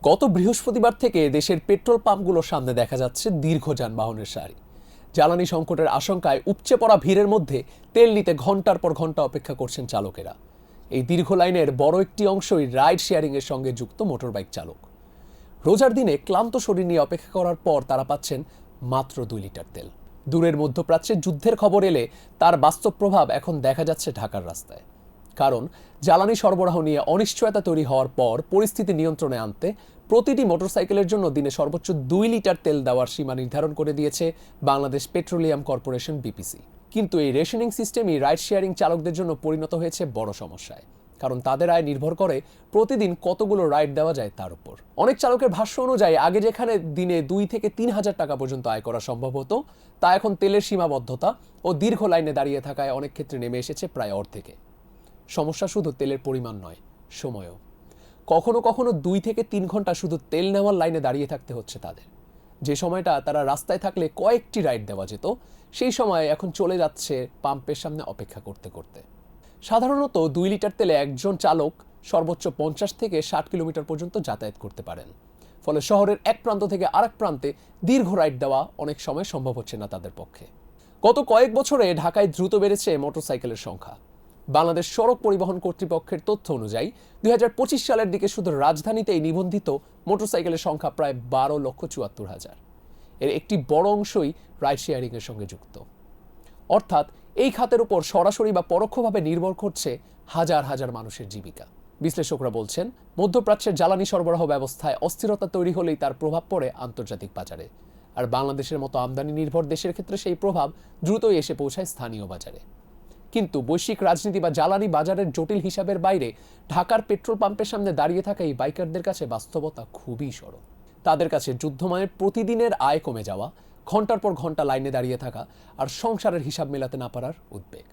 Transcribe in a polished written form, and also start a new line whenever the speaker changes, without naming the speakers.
গত বৃহস্পতিবার থেকে দেশের পেট্রোল পাম্পগুলোর সামনে দেখা যাচ্ছে দীর্ঘ যানবাহনের সারি। জ্বালানি সংকটের আশঙ্কায় উপচে পড়া ভিড়ের মধ্যে তেল নিতে ঘন্টার পর ঘন্টা অপেক্ষা করছেন চালকেরা। এই দীর্ঘ লাইনের বড় একটি অংশই রাইড শেয়ারিং এর সঙ্গে যুক্ত মোটরবাইক চালক। রোজার দিনে ক্লান্ত শরীর নিয়ে অপেক্ষা করার পর তারা পাচ্ছেন মাত্র 2 লিটার তেল। দূরের মধ্যপ্রাচ্যে যুদ্ধের খবর এলে তার বাস্তব প্রভাব এখন দেখা যাচ্ছে ঢাকার রাস্তায়। কারণ জ্বালানি সরবরাহ নিয়ে অনিশ্চয়তা তৈরি হওয়ার পর পরিস্থিতি নিয়ন্ত্রণে আনতে প্রতিটি মোটরসাইকেলের জন্য দিনে সর্বোচ্চ 2 লিটার তেল দেওয়ার সীমা নির্ধারণ করে দিয়েছে বাংলাদেশ পেট্রোলিয়াম কর্পোরেশন বিপিসি। কিন্তু এই রেশনিং সিস্টেমই রাইড শেয়ারিং চালকদের জন্য পরিণত হয়েছে বড় সমস্যায়। কারণ তাদের আয় নির্ভর করে প্রতিদিন কতগুলো রাইড দেওয়া যায় তার উপর। অনেক চালকের ভাষ্য অনুযায়ী আগে যেখানে দিনে 2 থেকে 3 হাজার টাকা পর্যন্ত আয় করা সম্ভব হতো, তা এখন তেলের সীমাবদ্ধতা ও দীর্ঘ লাইনে দাঁড়িয়ে থাকায় অনেক ক্ষেত্রে নেমে এসেছে প্রায় অর্ধেকে। সমস্যা শুধু তেলের পরিমাণ নয়, সময়ও। কখনো কখনো 2 থেকে 3 ঘন্টা শুধু তেল নেওয়ার লাইনে দাঁড়িয়ে থাকতে হচ্ছে তাদের। যে সময়টা তারা রাস্তায় থাকলে কয়েকটি রাইড দেওয়া যেত, সেই সময় এখন চলে যাচ্ছে পাম্পের সামনে অপেক্ষা করতে করতে। সাধারণত 2 লিটার তেলে একজন চালক সর্বোচ্চ 50 থেকে 60 কিলোমিটার পর্যন্ত যাতায়াত করতে পারেন। ফলে শহরের এক প্রান্ত থেকে আরেক প্রান্তে দীর্ঘ রাইড দেওয়া অনেক সময় সম্ভব হচ্ছে না তাদের পক্ষে। গত কয়েক বছরে ঢাকায় দ্রুত বেড়েছে মোটরসাইকেলের সংখ্যা। বাংলাদেশ সড়ক পরিবহন কর্তৃপক্ষের তথ্য অনুযায়ী 2025 সালের দিকে শুধু রাজধানীতেই নিবন্ধিত মোটরসাইকেলের সংখ্যা প্রায় 12,74,000। এর একটি বড় অংশই রাইড শেয়ারিং এর সঙ্গে যুক্ত। অর্থাৎ এই খাতের উপর সরাসরি বা পরোক্ষভাবে নির্ভর করছে হাজার হাজার মানুষের জীবিকা। বিশ্লেষকরা বলছেন, মধ্যপ্রাচ্যের জ্বালানি সরবরাহ ব্যবস্থায় অস্থিরতা তৈরি হলেই তার প্রভাব পড়ে আন্তর্জাতিক বাজারে। আর বাংলাদেশের মতো আমদানি নির্ভর দেশের ক্ষেত্রে সেই প্রভাব দ্রুতই এসে পৌঁছায় স্থানীয় বাজারে। কিন্তু বৈশ্বিক রাজনীতি বা জ্বালানি বাজারের জটিল হিসাবের বাইরে ঢাকার পেট্রোল পাম্পের সামনে দাঁড়িয়ে থাকা এই বাইকারদের কাছে বাস্তবতা খুবই সরল। তাদের কাছে যুদ্ধ মানে প্রতিদিনের আয় কমে যাওয়া, ঘন্টার পর ঘন্টা লাইনে দাঁড়িয়ে থাকা আর সংসারের হিসাব মেলাতে না পারার উদ্বেগ।